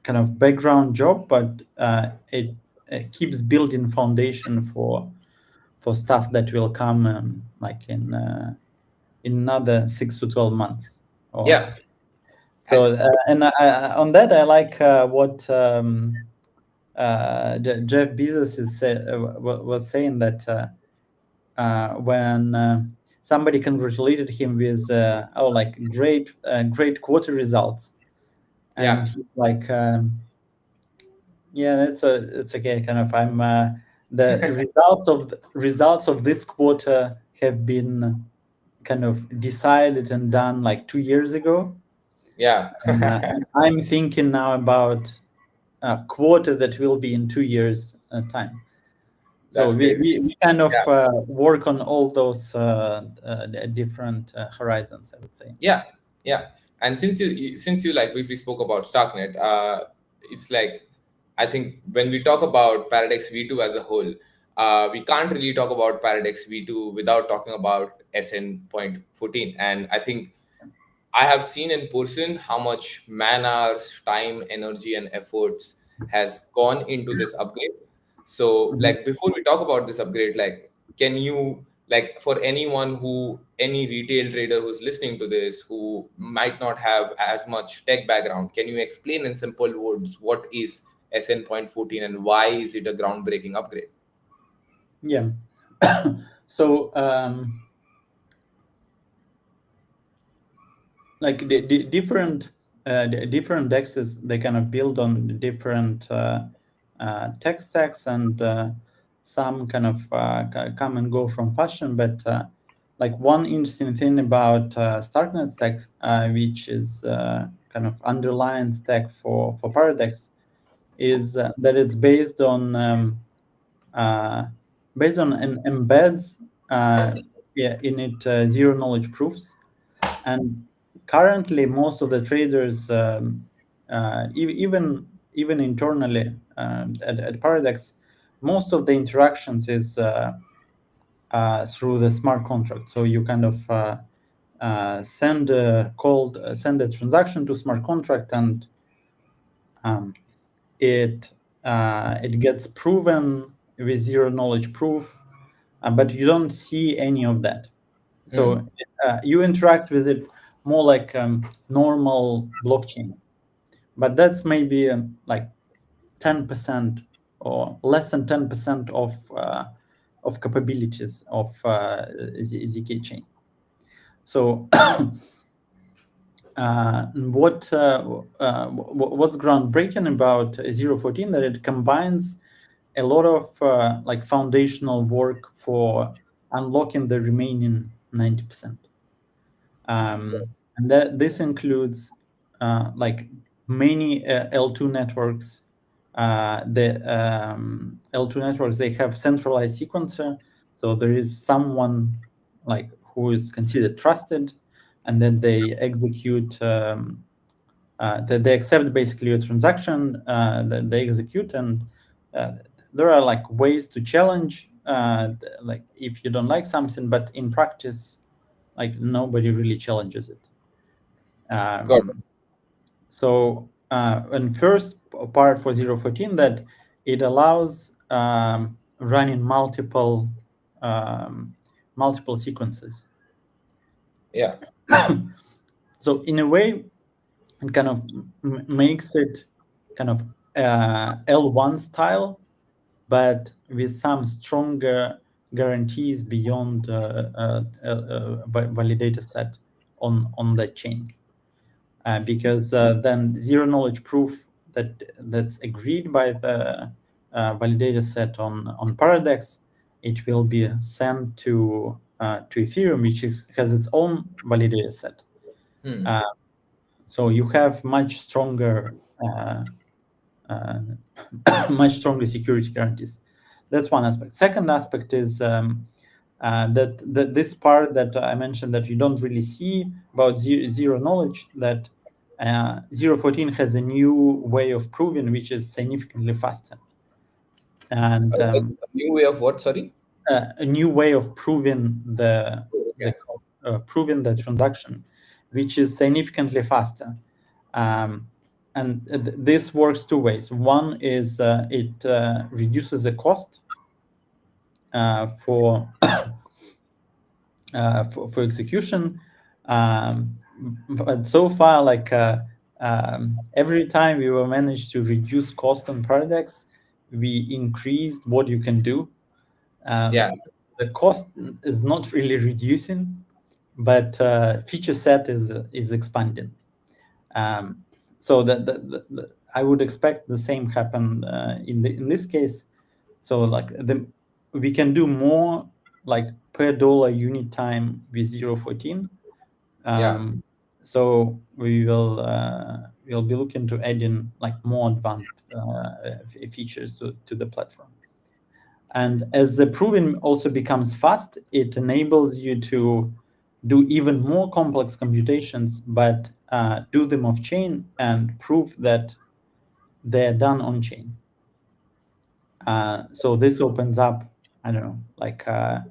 kind of background job, but it keeps building foundation for stuff that will come like in another 6 to 12 months. Or yeah, so and on that I like what Jeff Bezos was saying, that when somebody congratulated him with like great quarter results, and yeah, he's like, yeah, it's okay. Kind of, I'm the results of this quarter have been kind of decided and done like 2 years ago. yeah. And I'm thinking now about a quarter that will be in 2 years time. So That's great. we kind of Yeah, work on all those different horizons, I would say. yeah, yeah. And since you like briefly spoke about Starknet, it's like I think when we talk about Paradex V2 as a whole, we can't really talk about Paradex V2 without talking about SN.14. And I think I have seen in person how much man hours, time, energy, and efforts has gone into this upgrade. So, Mhm. like before we talk about this upgrade, like can you like for anyone who any retail trader who's listening to this who might not have as much tech background, can you explain in simple words what is SN.14 and why is it a groundbreaking upgrade? Yeah. So like the different dexes, they kind of build on different tech stacks, and some kind of come and go from fashion. But like one interesting thing about Starknet stack, which is kind of underlying stack for Paradex, is that it's based on an embeds yeah, in it zero knowledge proofs. And currently most of the traders, even internally at Paradex, most of the interactions is through the smart contract. So you kind of send a transaction to smart contract, and it gets proven with zero knowledge proof, but you don't see any of that. Hmm. So you interact with it more like normal blockchain, but that's maybe like 10% or less than 10% of capabilities of ZK chain. So what's groundbreaking about 014, that it combines a lot of like foundational work for unlocking the remaining 90%. And that this includes like many L2 networks, the L2 networks, they have centralized sequencer. So there is someone like who is considered trusted, and then they execute, they accept basically a transaction that they execute, and there are like ways to challenge, like if you don't like something, but in practice, like nobody really challenges it. Got it. So and first part for 014, that it allows running multiple sequences. Yeah. So in a way, it kind of makes it kind of L1 style, but with some stronger guarantees beyond validator set on that chain. Because then zero knowledge proof that's agreed by the validator set on Paradex, it will be sent to Ethereum, which has its own validator set. So you have much stronger security guarantees. That's one aspect. Second aspect is that this part that I mentioned that you don't really see about zero knowledge, that 014 has a new way of proving, which is significantly faster. And A new way of what? Sorry. a new way of proving Okay. proving the transaction, which is significantly faster. And this works two ways. One is it reduces the cost for execution. But so far, like every time we will manage to reduce cost on Paradex, we increased what you can do. Yeah. The cost is not really reducing, but feature set is expanding. So I would expect the same happen in this case. So like we can do more like per dollar unit time with 014. So we'll be looking to add in like more advanced features to the platform. And as the proving also becomes fast, it enables you to do even more complex computations, but do them off chain and prove that they're done on chain. So this opens up, I don't know, like I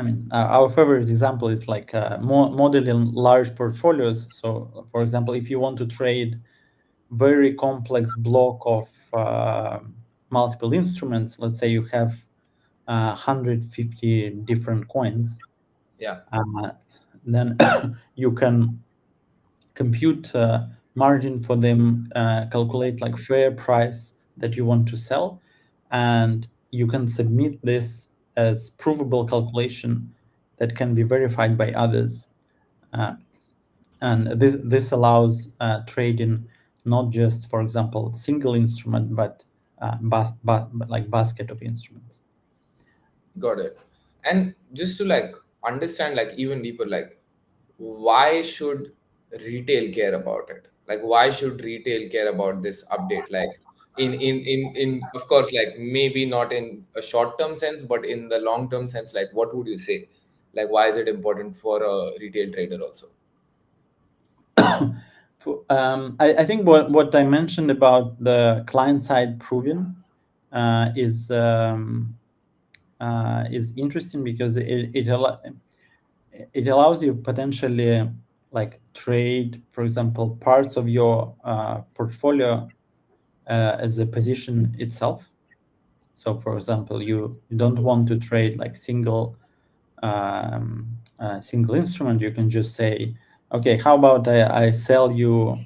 mean, our favorite example is like modeling large portfolios. So, for example, if you want to trade very complex block of multiple instruments, let's say you have 150 different coins, Yeah. then you can compute margin for them, calculate like fair price that you want to sell, and you can submit this as provable calculation that can be verified by others. And this allows trading not just, for example, single instrument, but like basket of instruments. Got it. And just to like understand like even deeper, like why should retail care about it? Like why should retail care about this update? Like in of course, like maybe not in a short term sense, but in the long term sense, like what would you say? Like why is it important for a retail trader also? I think what I mentioned about the client side proving is interesting because it allows you potentially like trade, for example, parts of your portfolio as a position itself. So, for example, you don't want to trade like single instrument. You can just say, okay, how about I sell you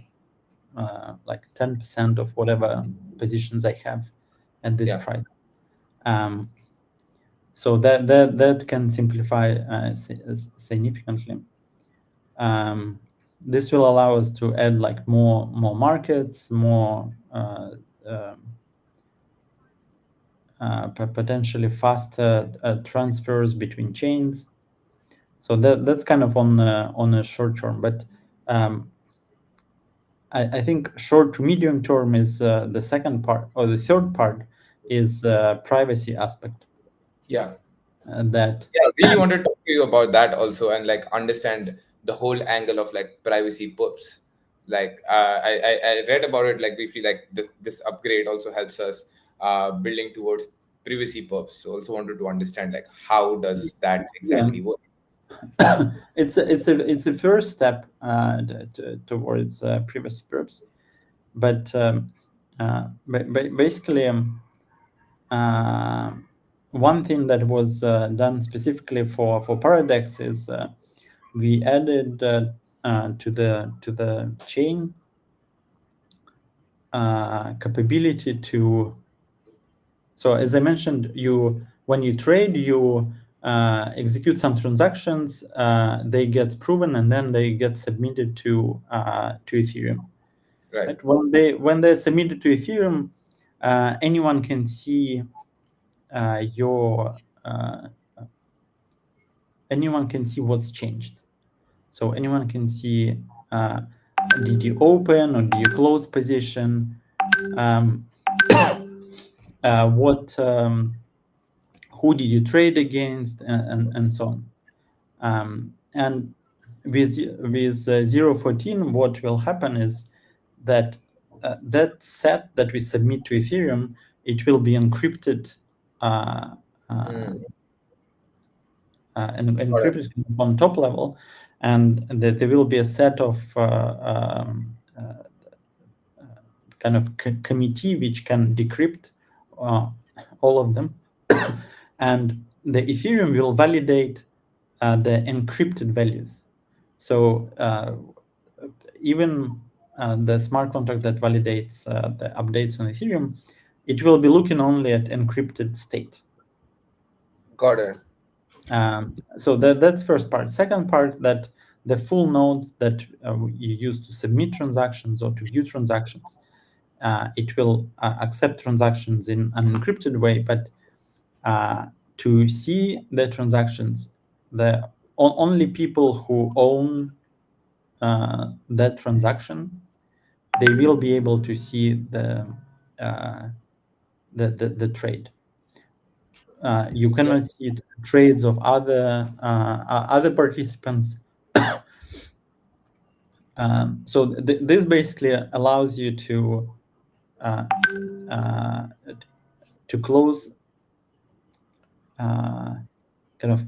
like 10% of whatever positions I have at this price. So that can simplify significantly. This will allow us to add like more markets, more potentially faster transfers between chains. So that's kind of on a short term, but I think short to medium term is the second part, or the third part is privacy aspect. Yeah. That Yeah, really wanted to talk to you about that also, and like understand the whole angle of like privacy perps. Like I read about it like briefly, like this upgrade also helps us building towards privacy perps. So also wanted to understand like how does that yeah, exactly work? it's a first step towards privacy purpose, but basically one thing that was done specifically for Paradex is we added to the chain capability to. So as I mentioned, when you trade, you execute some transactions, they get proven, and then they get submitted to Ethereum. Right. When they're submitted to Ethereum, anyone can see anyone can see what's changed. So anyone can see did you open or did you close position, what who did you trade against, and so on. And with 0.14, what will happen is that that set that we submit to Ethereum, it will be encrypted and Got it. encrypted on top level, and that there will be a set of kind of committee which can decrypt all of them, and the Ethereum will validate the encrypted values. So even the smart contract that validates the updates on Ethereum, it will be looking only at encrypted state. Got it. So that's first part. Second part, that the full nodes that you use to submit transactions or to view transactions, it will accept transactions in an encrypted way, but to see the transactions, the only people who own that transaction, they will be able to see the trade. You cannot see trades of other participants. So this basically allows you to close kind of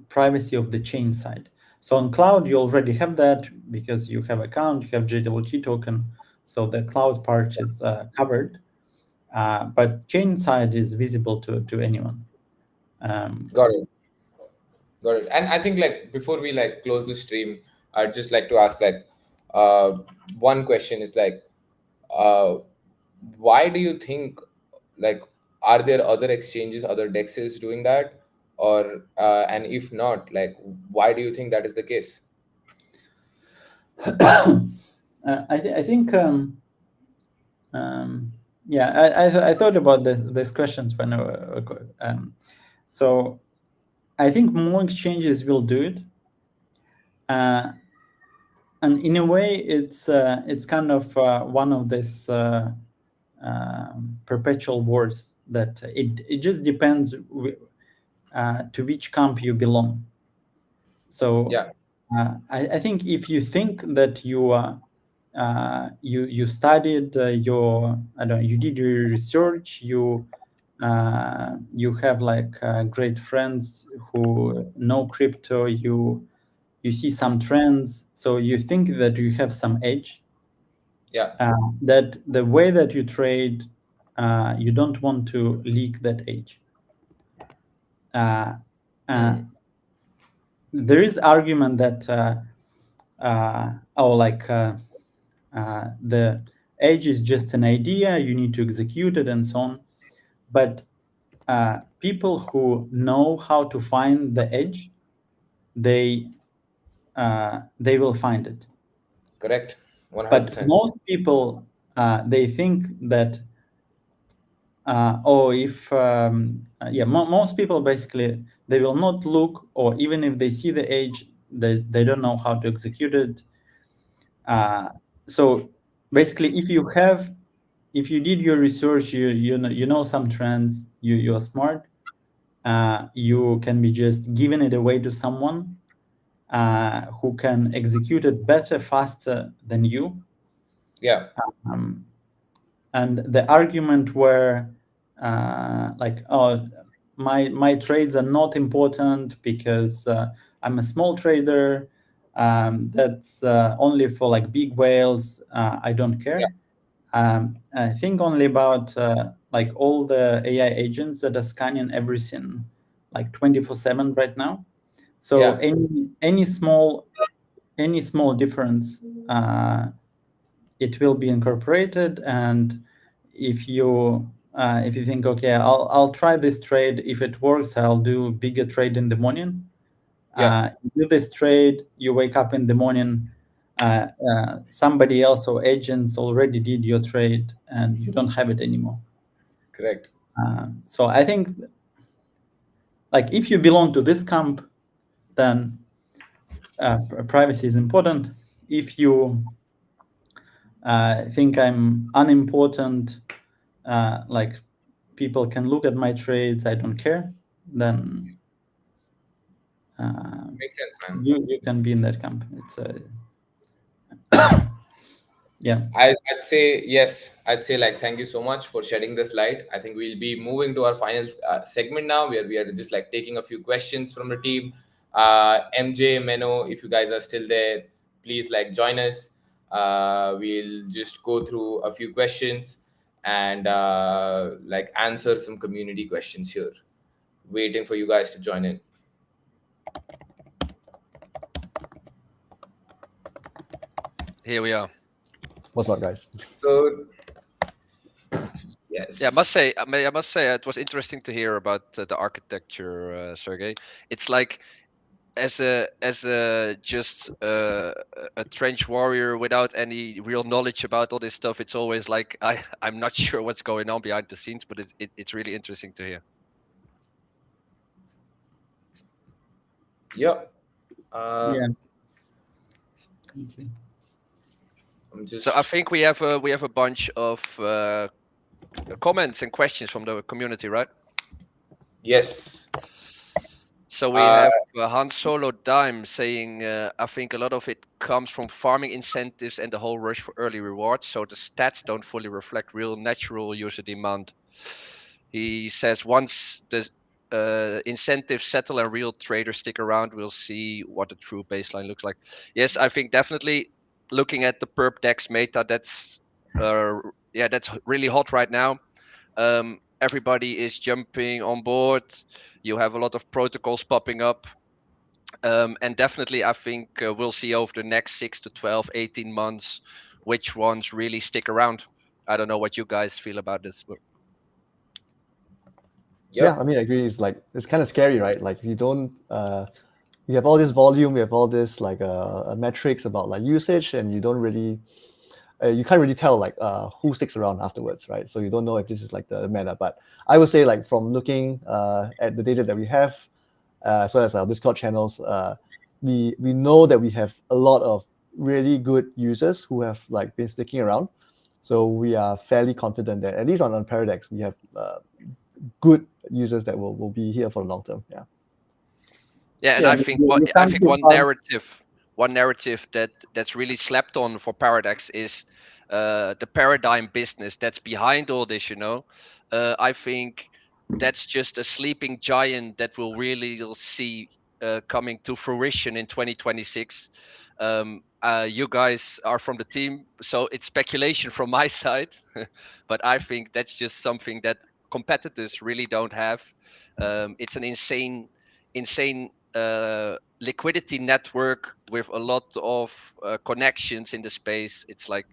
privacy of the chain side. So on cloud, you already have that because you have account, you have JWT token, so the cloud part is covered. But chain side is visible to anyone. Got it. Got it. And I think like before we like close the stream, I'd just like to ask like uh one question is like uh why do you think like are there other exchanges, other dexes doing that? Or and if not, like why do you think that is the case? I think yeah, I thought about these questions when so I think more exchanges will do it, and in a way it's kind of one of this perpetual wars that it just depends to which camp you belong. So Yeah. I think if you think that you you studied your, I don't know, you did your research, you have like great friends who know crypto, you see some trends, so you think that you have some edge, Yeah. that the way that you trade, you don't want to leak that edge. There is argument that the edge is just an idea, you need to execute it and so on. But people who know how to find the edge, they will find it. Correct. But 100%. most people, they think that most people basically, they will not look, or even if they see the edge, they don't know how to execute it. So basically, if you did your research, you know some trends, you are smart, you can be just giving it away to someone who can execute it better, faster than you. Yeah. Um, and the argument where like, oh, my trades are not important because I'm a small trader, that's only for like big whales, I don't Yeah. care. I think only about like all the AI agents that are scanning everything like 24/7 right now. So Yeah. any small difference, it will be incorporated. And if you think, okay, I'll try this trade, if it works, I'll do a bigger trade in the morning. Yeah. You do this trade, you wake up in the morning, somebody else or agents already did your trade, and you don't have it anymore. Correct. So I think, like, if you belong to this camp, then privacy is important. If you think I'm unimportant, like people can look at my trades, I don't care, then Makes sense, man. you can be in that camp. It's yeah. I'd say yes. I'd say like thank you so much for shedding this light. I think we'll be moving to our final segment now, where we are just like taking a few questions from the team. MJ, Meno, if you guys are still there, please like join us. We'll just go through a few questions and like answer some community questions here. Waiting for you guys to join in. Here we are. What's up, guys? So Yeah, yes, I must say, it was interesting to hear about the architecture, Sergey. It's like as a just a trench warrior without any real knowledge about all this stuff. It's always like I'm not sure what's going on behind the scenes, but it's really interesting to hear. yep. Uh, Yeah. I'm So I just think we have a bunch of comments and questions from the community, right? yes. So we Uh, have Han Solo Dime saying, I think a lot of it comes from farming incentives and the whole rush for early rewards. So the stats don't fully reflect real natural user demand. He says once the incentives settle and real traders stick around, we'll see what the true baseline looks like. Yes, I think definitely looking at the Paradex meta, that's really hot right now. Everybody is jumping on board. You have a lot of protocols popping up. And definitely, I think we'll see over the next 6 to 12, 18 months which ones really stick around. I don't know what you guys feel about this. But Yeah, yep. I mean, I agree. It's like it's kind of scary, right? Like you don't, you have all this volume, you have all this like metrics about like usage, and you don't really, you can't really tell like who sticks around afterwards, right? So you don't know if this is like the meta. But I would say like from looking at the data that we have, as well as our Discord channels, we know that we have a lot of really good users who have like been sticking around. So we are fairly confident that at least on Paradex we have good users that will be here for the long term. Yeah. yeah, and Yeah, you I can't think give up. one narrative that's really slept on for Paradex is the paradigm business that's behind all this. I think that's just a sleeping giant that we'll really you'll see coming to fruition in 2026. You guys are from the team, so it's speculation from my side, but I think that's just something that competitors really don't have. It's an insane liquidity network with a lot of connections in the space. It's like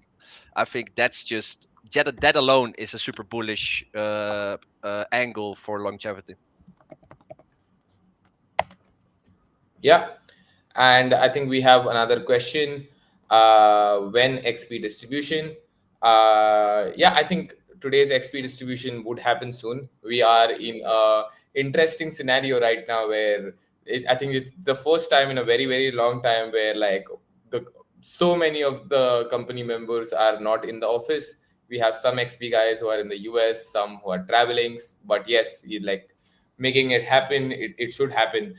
I think that's just that alone is a super bullish angle for longevity. Yeah. And I think we have another question. When XP distribution? Yeah, I think today's XP distribution would happen soon. We are in a interesting scenario right now where I think it's the first time in a very, very long time where like the so many of the company members are not in the office. We have some XP guys who are in the US, some who are traveling. But yes, like making it happen, it should happen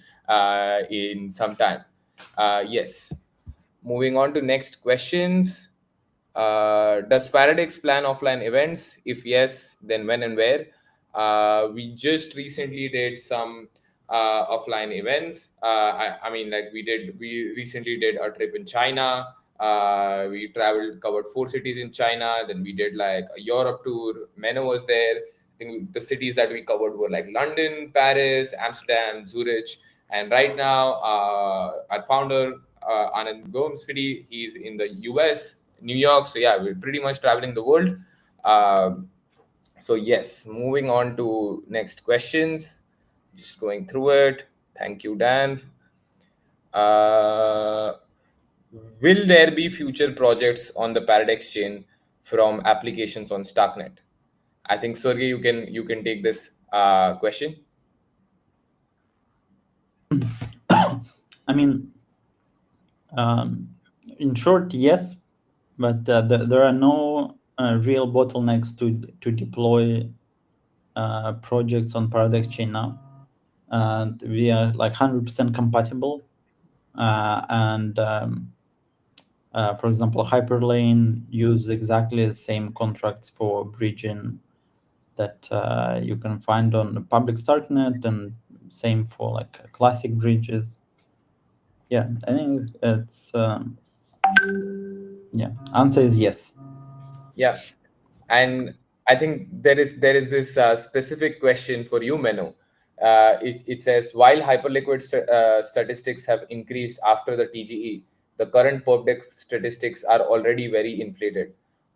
in some time. Yes. Moving on to next questions. Does Paradex plan offline events? If yes, then when and where? We just recently did some offline events. I mean, like we recently did a trip in China. We traveled, covered 4 cities in China. Then we did like a Europe tour. Menno was there. I think the cities that we covered were like London, Paris, Amsterdam, Zurich. And right now, our founder, Anand Gomsfidi, he's in the US, New York. So yeah, we're pretty much traveling the world. So yes, moving on to next questions. Just going through it. Thank you, Dan. Uh, will there be future projects on the Paradex chain from applications on Starknet? I think Sergey, you can take this question. I mean, in short, yes, but there are no real bottlenecks to deploy projects on Paradex chain now, and we are like 100% compatible. For example, Hyperlane uses exactly the same contracts for bridging that you can find on the public Starknet, and same for like classic bridges. Yeah, I think it's yeah. Answer is yes. Yeah, and I think there is this specific question for you, Menno. It says while hyperliquid statistics have increased after the TGE, the current Popedex statistics are already very inflated.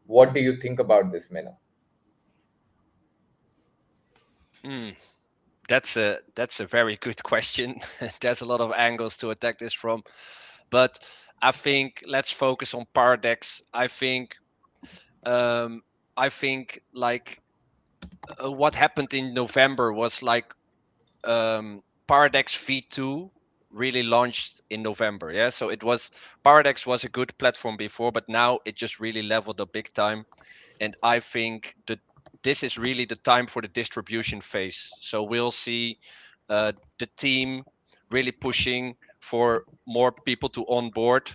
What do you think about this, Menno? That's a very good question. There's a lot of angles to attack this from, but I think let's focus on Paradex. I think like what happened in November was like Paradex V2 really launched in November. Yeah, so Paradex was a good platform before, but now it just really leveled up big time. And I think that this is really the time for the distribution phase. So we'll see the team really pushing for more people to onboard,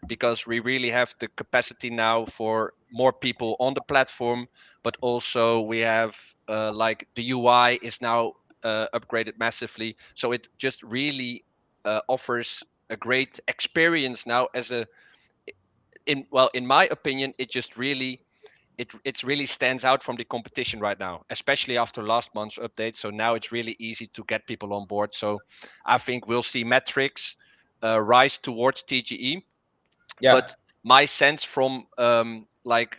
because we really have the capacity now for more people on the platform, but also we have like the UI is now upgraded massively, so it just really offers a great experience now as a in my opinion it just really it really stands out from the competition right now, especially after last month's update. So now it's really easy to get people on board. So I think we'll see metrics rise towards TGE. Yeah, But my sense from like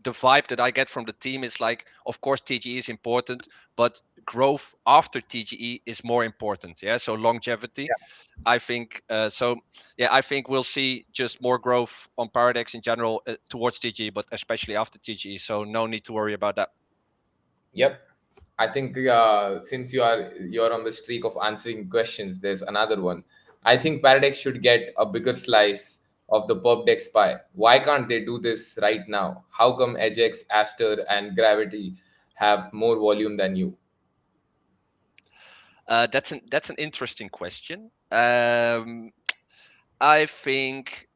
the vibe that I get from the team is like, of course TGE is important, but growth after TGE is more important. Yeah, so longevity. I think so. Yeah, I think we'll see just more growth on Paradex in general towards TGE, but especially after TGE. So no need to worry about that. yep. I think since you're on the streak of answering questions, there's another one. I think Paradex should get a bigger slice of the Perpdex pie. Why can't they do this right now? How come Ajax, Aster, and Gravity have more volume than you? That's an interesting question. I think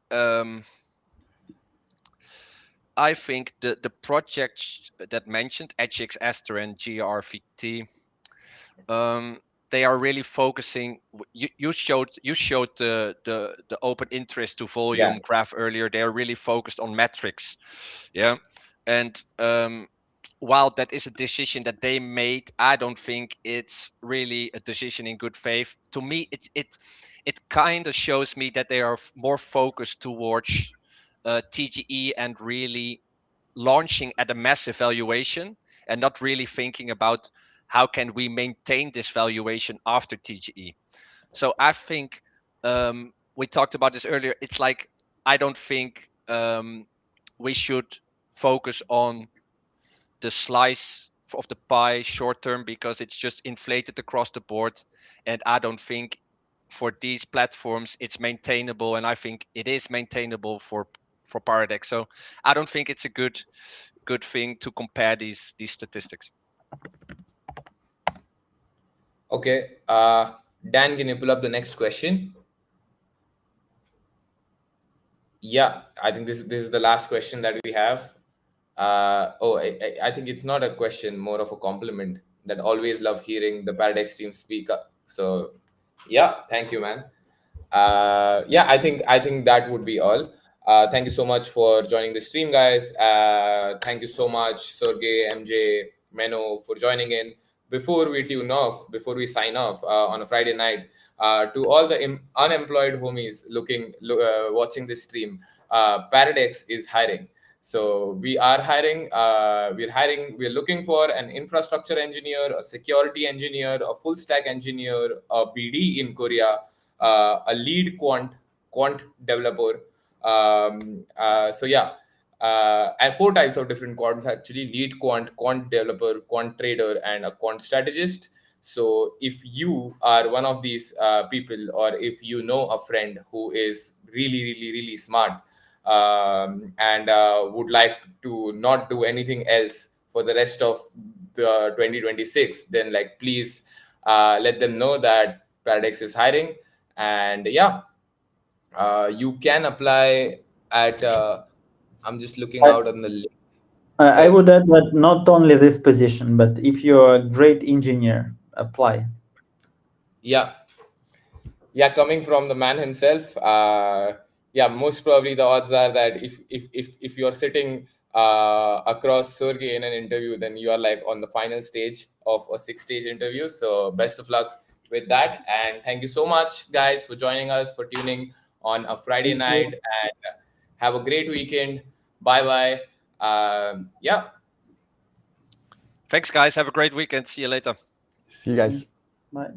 the projects that mentioned Edgix, Aster, and GRVT, they are really focusing. You showed the open interest to volume Yeah, graph earlier. They are really focused on metrics, yeah, and while that is a decision that they made, I don't think it's really a decision in good faith. To me, it kind of shows me that they are more focused towards TGE and really launching at a massive valuation, and not really thinking about how can we maintain this valuation after TGE. So I think we talked about this earlier. It's like I don't think we should focus on the slice of the pie short term, because it's just inflated across the board, and I don't think these platforms, it's maintainable, and I think it is maintainable for Paradex. So I don't think it's a good thing to compare these statistics. Okay, Dan, can you pull up the next question? Yeah, I think this is the last question that we have. I think it's not a question, more of a compliment. That always love hearing the Paradex team speak up. So, yeah, thank you, man. Yeah, I think that would be all. Thank you so much for joining the stream, guys. Thank you so much, Sergey, MJ, Menno, for joining in. Before we sign off on a Friday night, to all the unemployed homies watching this stream, Paradex is hiring. So we are hiring. We're hiring. We're looking for an infrastructure engineer, a security engineer, a full stack engineer, a BD in Korea, a lead quant developer. So yeah, and four types of different quants actually: lead quant developer, quant trader, and a quant strategist. So if you are one of these people, or if you know a friend who is really smart, and would like to not do anything else for the rest of the 2026, then like please let them know that Paradex is hiring. And yeah, you can apply at I'm just looking I, out on the link. I Sorry. would add that not only this position, but if you're a great engineer, apply. Yeah, coming from the man himself, yeah, most probably the odds are that if you're sitting across Sergey in an interview, then you are like on the final stage of a 6-stage interview. So best of luck with that, and thank you so much, guys, for joining us, for tuning on a Friday Thank night, you. and have a great weekend. Bye bye. Yeah. Thanks, guys. Have a great weekend. See you later. See you guys. Bye.